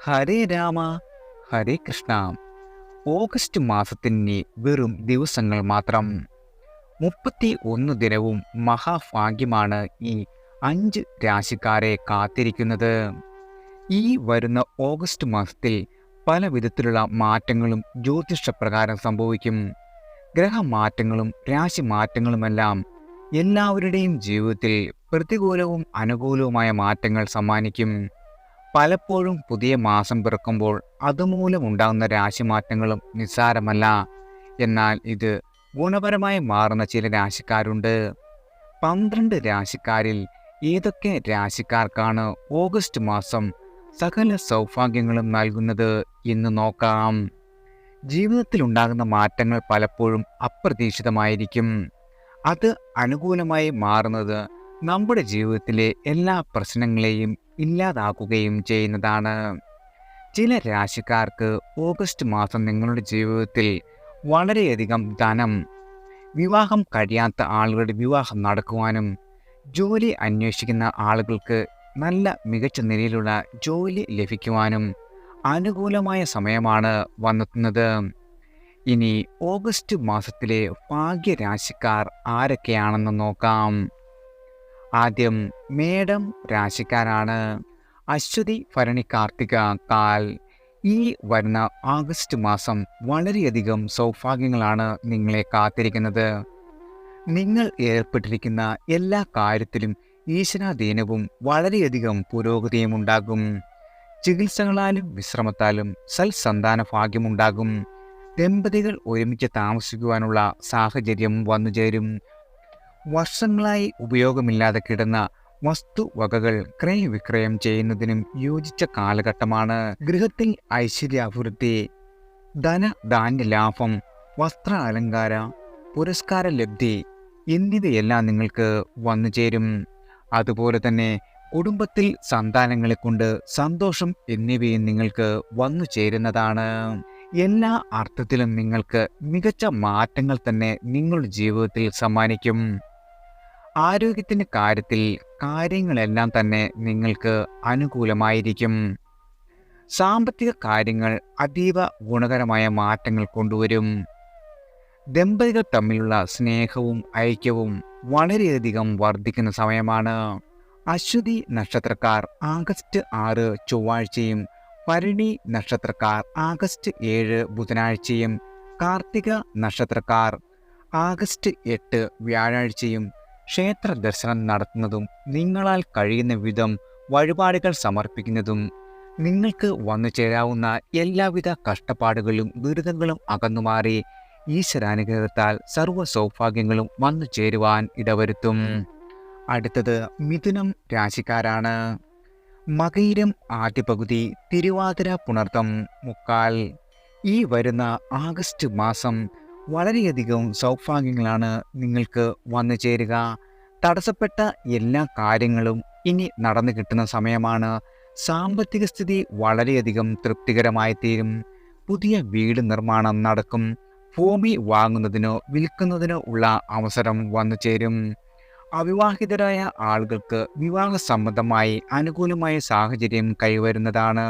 Hare Rama Hare Krishna. August മാസത്തിന് വെറും ദിവസങ്ങൾ മാത്രം. 31 ദിനവും മഹാഭാഗ്യമാണ് ഈ 5 രാശിക്കാരെ കാത്തിരിക്കുന്നത്. ഈ വരുന്ന ഓഗസ്റ്റ് മാസത്തിൽ പല വിധത്തിലുള്ള മാറ്റങ്ങളും ജ്യോതിഷപ്രകാരം സംഭവിക്കും. ഗ്രഹമാറ്റങ്ങളും രാശിമാറ്റങ്ങളുമെല്ലാം എല്ലാവരുടെയും ജീവിതത്തിൽ പ്രതികൂലവും അനുകൂലവുമായ മാറ്റങ്ങൾ സമ്മാനിക്കും. പലപ്പോഴും പുതിയ മാസം പിറക്കുമ്പോൾ അതുമൂലമുണ്ടാകുന്ന രാശിമാറ്റങ്ങളും നിസ്സാരമല്ല. എന്നാൽ ഇത് ഗുണപരമായി മാറുന്ന ചില രാശിക്കാരുണ്ട്. 12 രാശിക്കാരിൽ ഏതൊക്കെ രാശിക്കാർക്കാണ് ഓഗസ്റ്റ് മാസം സകല സൗഭാഗ്യങ്ങളും നൽകുന്നത് എന്ന് നോക്കാം. ജീവിതത്തിൽ ഉണ്ടാകുന്ന മാറ്റങ്ങൾ പലപ്പോഴും അപ്രതീക്ഷിതമായിരിക്കും. അത് അനുകൂലമായി മാറുന്നത് നമ്മുടെ ജീവിതത്തിലെ എല്ലാ പ്രശ്നങ്ങളെയും ഇല്ലാതാക്കുകയും ചെയ്യുന്നതാണ്. ചില രാശിക്കാർക്ക് ഓഗസ്റ്റ് മാസം നിങ്ങളുടെ ജീവിതത്തിൽ വളരെയധികം ധനം, വിവാഹം കഴിയാത്ത ആളുകളുടെ വിവാഹം നടക്കുവാനും, ജോലി അന്വേഷിക്കുന്ന ആളുകൾക്ക് നല്ല മികച്ച നിലയിലുള്ള ജോലി ലഭിക്കുവാനും അനുകൂലമായ സമയമാണ് വന്നെത്തുന്നത്. ഇനി ഓഗസ്റ്റ് മാസത്തിലെ ഭാഗ്യരാശിക്കാർ ആരൊക്കെയാണെന്ന് നോക്കാം. ആദ്യം മേടം രാശിക്കാരാണ്. അശ്വതി, ഭരണി, കാർത്തിക, കാൽ. ഈ വരുന്ന ആഗസ്റ്റ് മാസം വളരെയധികം സൗഭാഗ്യങ്ങളാണ് നിങ്ങളെ കാത്തിരിക്കുന്നത്. നിങ്ങൾ ഏർപ്പെട്ടിരിക്കുന്ന എല്ലാ കാര്യത്തിലും ഈശ്വരാധീനവും വളരെയധികം പുരോഗതിയും ഉണ്ടാകും. ചികിത്സകളാലും വിശ്രമത്താലും സൽസന്താന ഭാഗ്യമുണ്ടാകും. ദമ്പതികൾ ഒരുമിച്ച് താമസിക്കുവാനുള്ള സാഹചര്യം വന്നുചേരും. വർഷങ്ങളായി ഉപയോഗമില്ലാതെ കിടന്ന വസ്തുവകകൾ ക്രയവിക്രയം ചെയ്യുന്നതിനും യോജിച്ച കാലഘട്ടമാണ്. ഗൃഹത്തിൽ ഐശ്വര്യാഭിവൃദ്ധി, ധനധാന്യ ലാഭം, വസ്ത്ര അലങ്കാര, പുരസ്കാര ലബ്ധി എന്നിവയെല്ലാം നിങ്ങൾക്ക് വന്നുചേരും. അതുപോലെ തന്നെ കുടുംബത്തിൽ സന്താനങ്ങളെ കൊണ്ട് സന്തോഷം എന്നിവയും നിങ്ങൾക്ക് വന്നു ചേരുന്നതാണ്. എല്ലാ അർത്ഥത്തിലും നിങ്ങൾക്ക് മികച്ച മാറ്റങ്ങൾ തന്നെ നിങ്ങളുടെ ജീവിതത്തിൽ സമ്മാനിക്കും. ആരോഗ്യത്തിൻ്റെ കാര്യത്തിൽ കാര്യങ്ങളെല്ലാം തന്നെ നിങ്ങൾക്ക് അനുകൂലമായിരിക്കും. സാമ്പത്തിക കാര്യങ്ങൾ അതീവ ഗുണകരമായ മാറ്റങ്ങൾ കൊണ്ടുവരും. ദമ്പതികൾ തമ്മിലുള്ള സ്നേഹവും ഐക്യവും വളരെയധികം വർദ്ധിക്കുന്ന സമയമാണ്. അശ്വതി നക്ഷത്രക്കാർ ആഗസ്റ്റ് 6 ചൊവ്വാഴ്ചയും, ഭരണി നക്ഷത്രക്കാർ ആഗസ്റ്റ് 7 ബുധനാഴ്ചയും, കാർത്തിക നക്ഷത്രക്കാർ ആഗസ്റ്റ് 8 വ്യാഴാഴ്ചയും ക്ഷേത്ര ദർശനം നടത്തുന്നതും നിങ്ങളാൽ കഴിയുന്ന വിധം വഴിപാടുകൾ സമർപ്പിക്കുന്നതും നിങ്ങൾക്ക് വന്നു ചേരാവുന്ന എല്ലാവിധ കഷ്ടപ്പാടുകളും ദുരിതങ്ങളും അകന്നുമാറി ഈശ്വരാനുഗ്രഹത്താൽ സർവ്വ സൗഭാഗ്യങ്ങളും വന്നു ചേരുവാൻ ഇടവരുത്തും. അടുത്തത് മിഥുനം രാശിക്കാരാണ്. മകയിരം ആദ്യ പകുതി, തിരുവാതിര പുണർതം മുക്കാൽ. ഈ വരുന്ന ആഗസ്റ്റ് മാസം വളരെയധികം സൗഭാഗ്യങ്ങളാണ് നിങ്ങൾക്ക് വന്നു ചേരുക. തടസ്സപ്പെട്ട എല്ലാ കാര്യങ്ങളും ഇനി നടന്നു കിട്ടുന്ന സമയമാണ്. സാമ്പത്തിക സ്ഥിതി വളരെയധികം തൃപ്തികരമായി തീരും. പുതിയ വീട് നിർമ്മാണം നടക്കും. ഭൂമി വാങ്ങുന്നതിനോ വിൽക്കുന്നതിനോ ഉള്ള അവസരം വന്നു ചേരും. അവിവാഹിതരായ ആളുകൾക്ക് വിവാഹ സംബന്ധമായി അനുകൂലമായ സാഹചര്യം കൈവരുന്നതാണ്.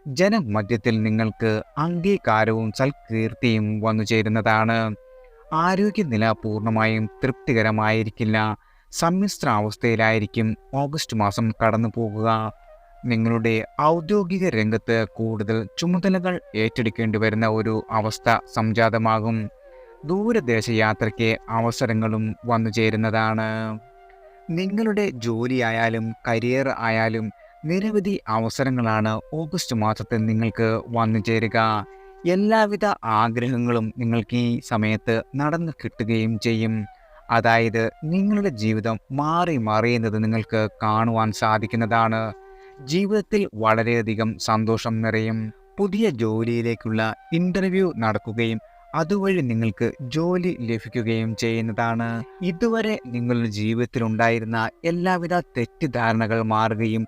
ജനമധ്യത്തിൽ നിങ്ങൾക്ക് അംഗീകാരവും സൽകീർത്തിയും വന്നു ചേരുന്നതാണ്. ആരോഗ്യനില പൂർണ്ണമായും തൃപ്തികരമായിരിക്കില്ല. സമ്മിശ്ര അവസ്ഥയിലായിരിക്കും ഓഗസ്റ്റ് മാസം കടന്നു പോകുക. നിങ്ങളുടെ ഔദ്യോഗിക രംഗത്ത് കൂടുതൽ ചുമതലകൾ ഏറ്റെടുക്കേണ്ടി വരുന്ന ഒരു അവസ്ഥ സംജാതമാകും. ദൂരദേശ യാത്രയ്ക്ക് അവസരങ്ങളും വന്നു ചേരുന്നതാണ്. നിങ്ങളുടെ ജോലിയായാലും കരിയർ ആയാലും നിരവധി അവസരങ്ങളാണ് ഓഗസ്റ്റ് മാസത്തിൽ നിങ്ങൾക്ക് വന്നു ചേരുക. എല്ലാവിധ ആഗ്രഹങ്ങളും നിങ്ങൾക്ക് ഈ സമയത്ത് നടന്നു കിട്ടുകയും ചെയ്യും. അതായത് നിങ്ങളുടെ ജീവിതം മാറി മറിയുന്നത് നിങ്ങൾക്ക് കാണുവാൻ സാധിക്കുന്നതാണ്. ജീവിതത്തിൽ വളരെയധികം സന്തോഷം നിറയും. പുതിയ ജോലിയിലേക്കുള്ള ഇൻ്റർവ്യൂ നടക്കുകയും അതുവഴി നിങ്ങൾക്ക് ജോലി ലഭിക്കുകയും ചെയ്യുന്നതാണ്. ഇതുവരെ നിങ്ങളുടെ ജീവിതത്തിൽ ഉണ്ടായിരുന്ന എല്ലാവിധ തെറ്റിദ്ധാരണകൾ മാറുകയും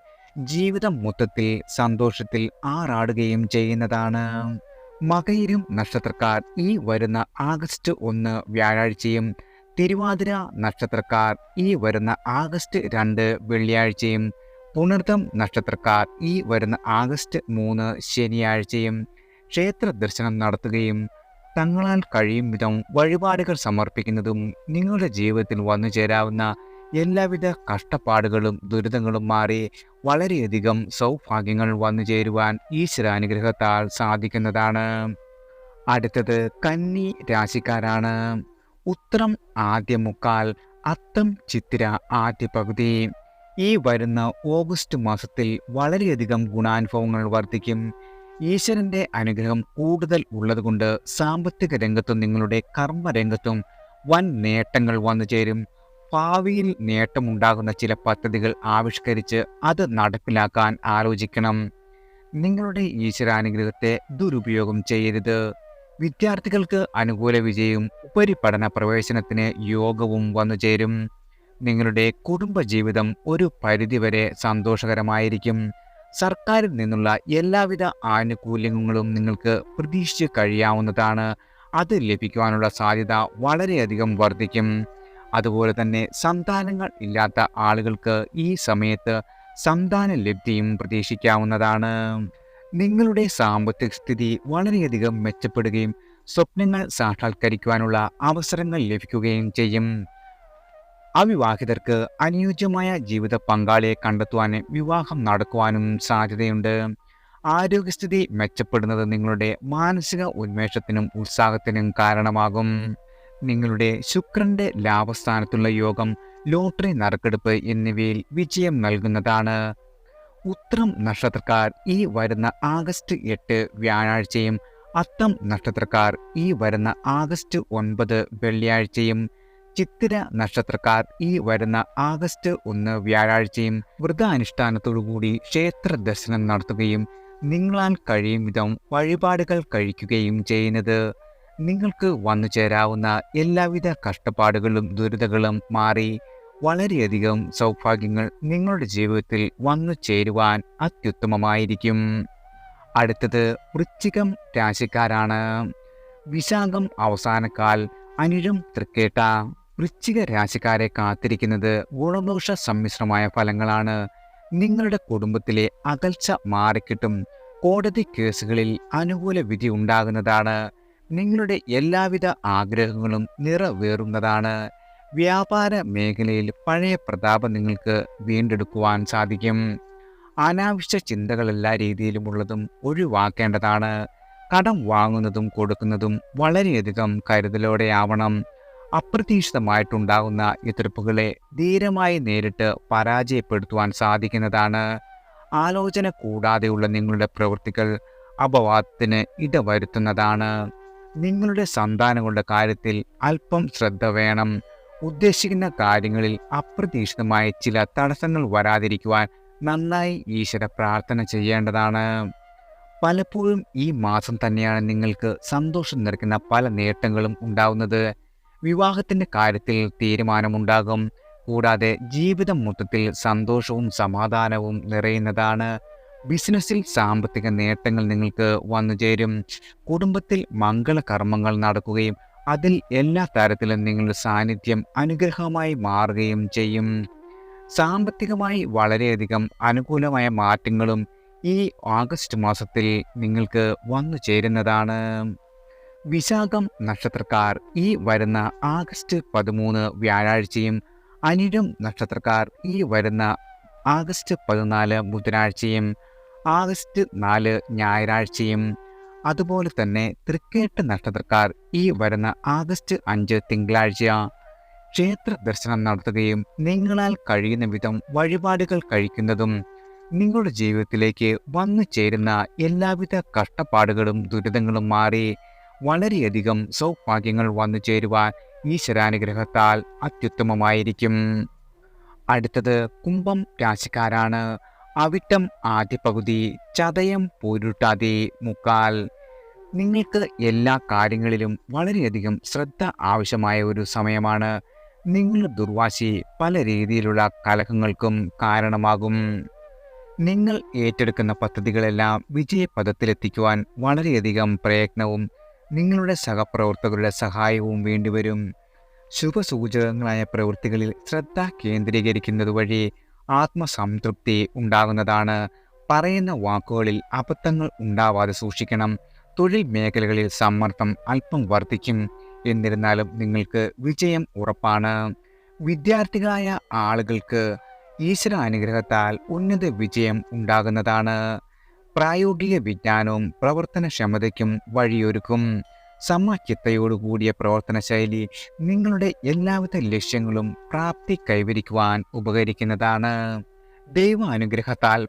ജീവിതം മൊത്തത്തിൽ സന്തോഷത്തിൽ ആറാടുകയും ചെയ്യുന്നതാണ്. മകയിരം നക്ഷത്രക്കാർ ഈ വരുന്ന ആഗസ്റ്റ് 1 വ്യാഴാഴ്ചയും, തിരുവാതിര നക്ഷത്രക്കാർ ഈ വരുന്ന ആഗസ്റ്റ് 2 വെള്ളിയാഴ്ചയും, പുണർതം നക്ഷത്രക്കാർ ഈ വരുന്ന ആഗസ്റ്റ് 3 ശനിയാഴ്ചയും ക്ഷേത്ര ദർശനം നടത്തുകയും തങ്ങളാൽ കഴിയും വിധം വഴിപാടുകൾ സമർപ്പിക്കുന്നതും നിങ്ങളുടെ ജീവിതത്തിൽ വന്നു ചേരാവുന്ന എല്ലാവിധ കഷ്ടപ്പാടുകളും ദുരിതങ്ങളും മാറി വളരെയധികം സൗഭാഗ്യങ്ങൾ വന്നു ചേരുവാൻ ഈശ്വരാനുഗ്രഹത്താൽ സാധിക്കുന്നതാണ്. അടുത്തത് കന്നി രാശിക്കാരാണ്. ഉത്രം ആദ്യ മുക്കാൽ, അത്തം ചിത്തിര ആദ്യ പകുതി. ഈ വരുന്ന ഓഗസ്റ്റ് മാസത്തിൽ വളരെയധികം ഗുണാനുഭവങ്ങൾ വർദ്ധിക്കും. ഈശ്വരന്റെ അനുഗ്രഹം കൂടുതൽ ഉള്ളതുകൊണ്ട് സാമ്പത്തിക രംഗത്തും നിങ്ങളുടെ കർമ്മരംഗത്തും വൻ നേട്ടങ്ങൾ വന്നു ചേരും. ഭാവിയിൽ നേട്ടമുണ്ടാകുന്ന ചില പദ്ധതികൾ ആവിഷ്കരിച്ച് അത് നടപ്പിലാക്കാൻ ആലോചിക്കണം. നിങ്ങളുടെ ഈശ്വരാനുഗ്രഹത്തെ ദുരുപയോഗം ചെയ്യരുത്. വിദ്യാർത്ഥികൾക്ക് അനുകൂല വിജയവും ഉപരിപഠന പ്രവേശനത്തിന് യോഗവും വന്നു ചേരും. നിങ്ങളുടെ കുടുംബജീവിതം ഒരു പരിധിവരെ സന്തോഷകരമായിരിക്കും. സർക്കാരിൽ നിന്നുള്ള എല്ലാവിധ ആനുകൂല്യങ്ങളും നിങ്ങൾക്ക് പ്രതീക്ഷിച്ച് കഴിയാവുന്നതാണ്. അത് ലഭിക്കുവാനുള്ള സാധ്യത വളരെയധികം വർദ്ധിക്കും. അതുപോലെ തന്നെ സന്താനങ്ങൾ ഇല്ലാത്ത ആളുകൾക്ക് ഈ സമയത്ത് സന്താന ലബ്ധിയും പ്രതീക്ഷിക്കാവുന്നതാണ്. നിങ്ങളുടെ സാമ്പത്തിക സ്ഥിതി വളരെയധികം മെച്ചപ്പെടുകയും സ്വപ്നങ്ങൾ സാക്ഷാത്കരിക്കുവാനുള്ള അവസരങ്ങൾ ലഭിക്കുകയും ചെയ്യും. അവിവാഹിതർക്ക് അനുയോജ്യമായ ജീവിത പങ്കാളിയെ കണ്ടെത്തുവാനും വിവാഹം നടക്കുവാനും സാധ്യതയുണ്ട്. ആരോഗ്യസ്ഥിതി മെച്ചപ്പെടുന്നത് നിങ്ങളുടെ മാനസിക ഉന്മേഷത്തിനും ഉത്സാഹത്തിനും കാരണമാകും. നിങ്ങളുടെ ശുക്രന്റെ ലാഭസ്ഥാനത്തുള്ള യോഗം, ലോട്ടറി നറുക്കെടുപ്പ് എന്നിവയിൽ വിജയം നൽകുന്നതാണ്. ഉത്രം നക്ഷത്രക്കാർ ഈ വരുന്ന ആഗസ്റ്റ് 8 വ്യാഴാഴ്ചയും അത്തം നക്ഷത്രക്കാർ ഈ വരുന്ന ആഗസ്റ്റ് 9 വെള്ളിയാഴ്ചയും ചിത്തിര നക്ഷത്രക്കാർ ഈ വരുന്ന ആഗസ്റ്റ് 1 വ്യാഴാഴ്ചയും വ്രതാനുഷ്ഠാനത്തോടുകൂടി ക്ഷേത്ര ദർശനം നടത്തുകയും നിങ്ങളാൽ കഴിയും വിധം വഴിപാടുകൾ കഴിക്കുകയും ചെയ്യുന്നത് നിങ്ങൾക്ക് വന്നു ചേരാവുന്ന എല്ലാവിധ കഷ്ടപ്പാടുകളും ദുരിതങ്ങളും മാറി വളരെയധികം സൗഭാഗ്യങ്ങൾ നിങ്ങളുടെ ജീവിതത്തിൽ വന്നു ചേരുവാൻ അത്യുത്തമമായിരിക്കും. അടുത്തത് വൃശ്ചികം രാശിക്കാരാണ്. വിശാഖം അവസാനക്കാൽ, അനിഴം തൃക്കേട്ട. വൃശ്ചിക രാശിക്കാരെ കാത്തിരിക്കുന്നത് ഗുണദോഷ സമ്മിശ്രമായ ഫലങ്ങളാണ്. നിങ്ങളുടെ കുടുംബത്തിലെ അകൽച്ച മാറിക്കിട്ടും. കോടതി കേസുകളിൽ അനുകൂല വിധി ഉണ്ടാകുന്നതാണ്. നിങ്ങളുടെ എല്ലാവിധ ആഗ്രഹങ്ങളും നിറവേറുന്നതാണ്. വ്യാപാര മേഖലയിൽ പഴയ പ്രതാപം നിങ്ങൾക്ക് വീണ്ടെടുക്കുവാൻ സാധിക്കും. അനാവശ്യ ചിന്തകൾ എല്ലാ രീതിയിലുമുള്ളതും ഒഴിവാക്കേണ്ടതാണ്. കടം വാങ്ങുന്നതും കൊടുക്കുന്നതും വളരെയധികം കരുതലോടെയാവണം. അപ്രതീക്ഷിതമായിട്ടുണ്ടാകുന്ന എതിർപ്പുകളെ ധീരമായി നേരിട്ട് പരാജയപ്പെടുത്തുവാൻ സാധിക്കുന്നതാണ്. ആലോചന കൂടാതെയുള്ള നിങ്ങളുടെ പ്രവൃത്തികൾ അപവാദത്തിന് ഇടവരുത്തുന്നതാണ്. നിങ്ങളുടെ സന്താനങ്ങളുടെ കാര്യത്തിൽ അല്പം ശ്രദ്ധ വേണം. ഉദ്ദേശിക്കുന്ന കാര്യങ്ങളിൽ അപ്രതീക്ഷിതമായ ചില തടസ്സങ്ങൾ വരാതിരിക്കുവാൻ നന്നായി ഈശ്വര പ്രാർത്ഥന ചെയ്യേണ്ടതാണ്. പലപ്പോഴും ഈ മാസം തന്നെയാണ് നിങ്ങൾക്ക് സന്തോഷം നിറയ്ക്കുന്ന പല നേട്ടങ്ങളും ഉണ്ടാവുന്നത്. വിവാഹത്തിൻ്റെ കാര്യത്തിൽ തീരുമാനമുണ്ടാകും. കൂടാതെ ജീവിതം മൊത്തത്തിൽ സന്തോഷവും സമാധാനവും നിറയുന്നതാണ്. ബിസിനസ്സിൽ സാമ്പത്തിക നേട്ടങ്ങൾ നിങ്ങൾക്ക് വന്നു ചേരും. കുടുംബത്തിൽ മംഗളകർമ്മങ്ങൾ നടക്കുകയും അതിൽ എല്ലാ തരത്തിലും നിങ്ങളുടെ സാന്നിധ്യം അനുഗ്രഹമായി മാറുകയും ചെയ്യും. സാമ്പത്തികമായി വളരെയധികം അനുകൂലമായ മാറ്റങ്ങളും ഈ ആഗസ്റ്റ് മാസത്തിൽ നിങ്ങൾക്ക് വന്നു ചേരുന്നതാണ്. വിശാഖം നക്ഷത്രക്കാർ ഈ വരുന്ന ആഗസ്റ്റ് 13 വ്യാഴാഴ്ചയും അനിഴം നക്ഷത്രക്കാർ ഈ വരുന്ന ആഗസ്റ്റ് 14 ബുധനാഴ്ചയും ആഗസ്റ്റ് 4 ഞായറാഴ്ചയും അതുപോലെ തന്നെ തൃക്കേട്ട നക്ഷത്രക്കാർ ഈ വരുന്ന ആഗസ്റ്റ് 5 തിങ്കളാഴ്ച ക്ഷേത്ര ദർശനം നടത്തുകയും നിങ്ങളാൽ കഴിയുന്ന വിധം വഴിപാടുകൾ കഴിക്കുന്നതും നിങ്ങളുടെ ജീവിതത്തിലേക്ക് വന്നു ചേരുന്ന എല്ലാവിധ കഷ്ടപ്പാടുകളും ദുരിതങ്ങളും മാറി വളരെയധികം സൗഭാഗ്യങ്ങൾ വന്നു ചേരുവാൻ ഈശ്വരാനുഗ്രഹത്താൽ അത്യുത്തമമായിരിക്കും. അടുത്തത് കുംഭം രാശിക്കാരാണ്. അവിട്ടം ആദ്യ പകുതി, ചതയം പൂരുട്ടാതി മുക്കാൽ. നിങ്ങൾക്ക് എല്ലാ കാര്യങ്ങളിലും വളരെയധികം ശ്രദ്ധ ആവശ്യമായ ഒരു സമയമാണ്. നിങ്ങളുടെ ദുർവാശി പല രീതിയിലുള്ള കലഹങ്ങൾക്കും കാരണമാകും. നിങ്ങൾ ഏറ്റെടുക്കുന്ന പദ്ധതികളെല്ലാം വിജയപഥത്തിലെത്തിക്കുവാൻ വളരെയധികം പ്രയത്നവും നിങ്ങളുടെ സഹപ്രവർത്തകരുടെ സഹായവും വേണ്ടിവരും. ശുഭസൂചകങ്ങളായ പ്രവൃത്തികളിൽ ശ്രദ്ധ കേന്ദ്രീകരിക്കുന്നത് വഴി ആത്മസംതൃപ്തി ഉണ്ടാകുന്നതാണ്. പറയുന്ന വാക്കുകളിൽ അബദ്ധങ്ങൾ ഉണ്ടാവാതെ സൂക്ഷിക്കണം. തൊഴിൽ മേഖലകളിൽ സമ്മർദ്ദം അല്പം വർദ്ധിക്കും. എന്നിരുന്നാലും നിങ്ങൾക്ക് വിജയം ഉറപ്പാണ്. വിദ്യാർത്ഥികളായ ആളുകൾക്ക് ഈശ്വര അനുഗ്രഹത്താൽ ഉന്നത വിജയം ഉണ്ടാകുന്നതാണ്. പ്രായോഗിക വിജ്ഞാനവും പ്രവർത്തനക്ഷമതയ്ക്കും വഴിയൊരുക്കും. സമചിത്തയോടുകൂടിയ പ്രവർത്തന ശൈലി നിങ്ങളുടെ എല്ലാവിധ ലക്ഷ്യങ്ങളും പ്രാപ്തി കൈവരിക്കുവാൻ ഉപകരിക്കുന്നതാണ്. ദൈവാനുഗ്രഹത്താൽ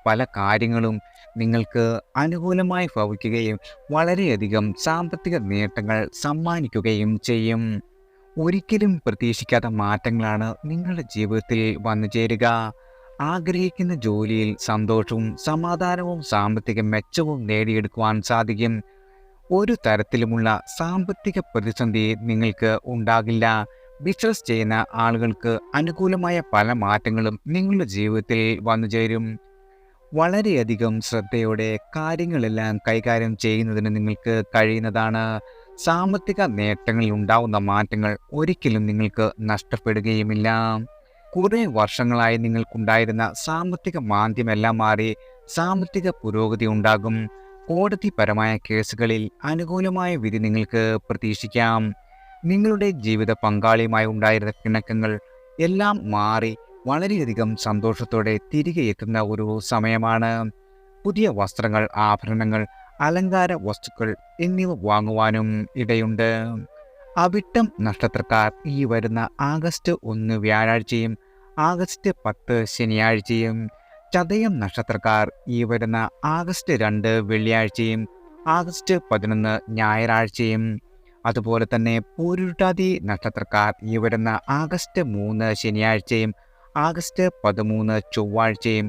പല കാര്യങ്ങളും നിങ്ങൾക്ക് അനുകൂലമായി ഭവിക്കുകയും വളരെയധികം സാമ്പത്തിക നേട്ടങ്ങൾ സമ്മാനിക്കുകയും ചെയ്യും. ഒരിക്കലും പ്രതീക്ഷിക്കാത്ത മാറ്റങ്ങളാണ് നിങ്ങളുടെ ജീവിതത്തിൽ വന്നു ചേരുക. ആഗ്രഹിക്കുന്ന ജോലിയിൽ സന്തോഷവും സമാധാനവും സാമ്പത്തിക മെച്ചവും നേടിയെടുക്കുവാൻ സാധിക്കും. ഒരു തരത്തിലുമുള്ള സാമ്പത്തിക പ്രതിസന്ധി നിങ്ങൾക്ക് ഉണ്ടാകില്ല. ബിസിനസ് ചെയ്യുന്ന ആളുകൾക്ക് അനുകൂലമായ പല മാറ്റങ്ങളും നിങ്ങളുടെ ജീവിതത്തിൽ വന്നു ചേരും. വളരെയധികം ശ്രദ്ധയോടെ കാര്യങ്ങളെല്ലാം കൈകാര്യം ചെയ്യുന്നതിന് നിങ്ങൾക്ക് കഴിയുന്നതാണ്. സാമ്പത്തിക നേട്ടങ്ങളിൽ ഉണ്ടാവുന്ന മാറ്റങ്ങൾ ഒരിക്കലും നിങ്ങൾക്ക് നഷ്ടപ്പെടുകയുമില്ല. കുറേ വർഷങ്ങളായി നിങ്ങൾക്കുണ്ടായിരുന്ന സാമ്പത്തിക മാന്ദ്യമെല്ലാം മാറി സാമ്പത്തിക പുരോഗതി ഉണ്ടാകും. കോടതിപരമായ കേസുകളിൽ അനുകൂലമായ വിധി നിങ്ങൾക്ക് പ്രതീക്ഷിക്കാം. നിങ്ങളുടെ ജീവിത പങ്കാളിയുമായി ഉണ്ടായിരുന്ന പിണക്കങ്ങൾ എല്ലാം മാറി വളരെയധികം സന്തോഷത്തോടെ തിരികെ എത്തുന്ന ഒരു സമയമാണ്. പുതിയ വസ്ത്രങ്ങൾ, ആഭരണങ്ങൾ, അലങ്കാര വസ്തുക്കൾ എന്നിവ വാങ്ങുവാനും ഇടയുണ്ട്. അവിട്ടം നക്ഷത്രക്കാർ ഈ വരുന്ന ആഗസ്റ്റ് 1 വ്യാഴാഴ്ചയും ആഗസ്റ്റ് 10 ശനിയാഴ്ചയും, ചതയം നക്ഷത്രക്കാർ ഈ വരുന്ന ആഗസ്റ്റ് 2 വെള്ളിയാഴ്ചയും ആഗസ്റ്റ് 11 ഞായറാഴ്ചയും, അതുപോലെ തന്നെ പൂരുരുട്ടാതി നക്ഷത്രക്കാർ ഈ വരുന്ന ആഗസ്റ്റ് 3 ശനിയാഴ്ചയും ആഗസ്റ്റ് 13 ചൊവ്വാഴ്ചയും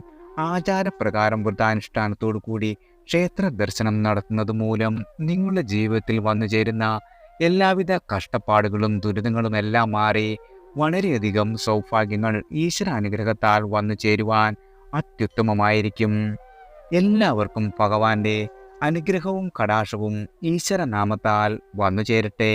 ആചാരപ്രകാരം വ്രതാനുഷ്ഠാനത്തോടു കൂടി ക്ഷേത്ര ദർശനം നടത്തുന്നത് മൂലം നിങ്ങളുടെ ജീവിതത്തിൽ വന്നു ചേരുന്ന എല്ലാവിധ കഷ്ടപ്പാടുകളും ദുരിതങ്ങളും എല്ലാം മാറി വളരെയധികം സൗഭാഗ്യങ്ങൾ ഈശ്വരാനുഗ്രഹത്താൽ വന്നു ചേരുവാൻ അത്യുത്തമമായിരിക്കും. എല്ലാവർക്കും ഭഗവാന്റെ അനുഗ്രഹവും കടാക്ഷവും ഈശ്വരനാമത്താൽ വന്നു ചേരട്ടെ.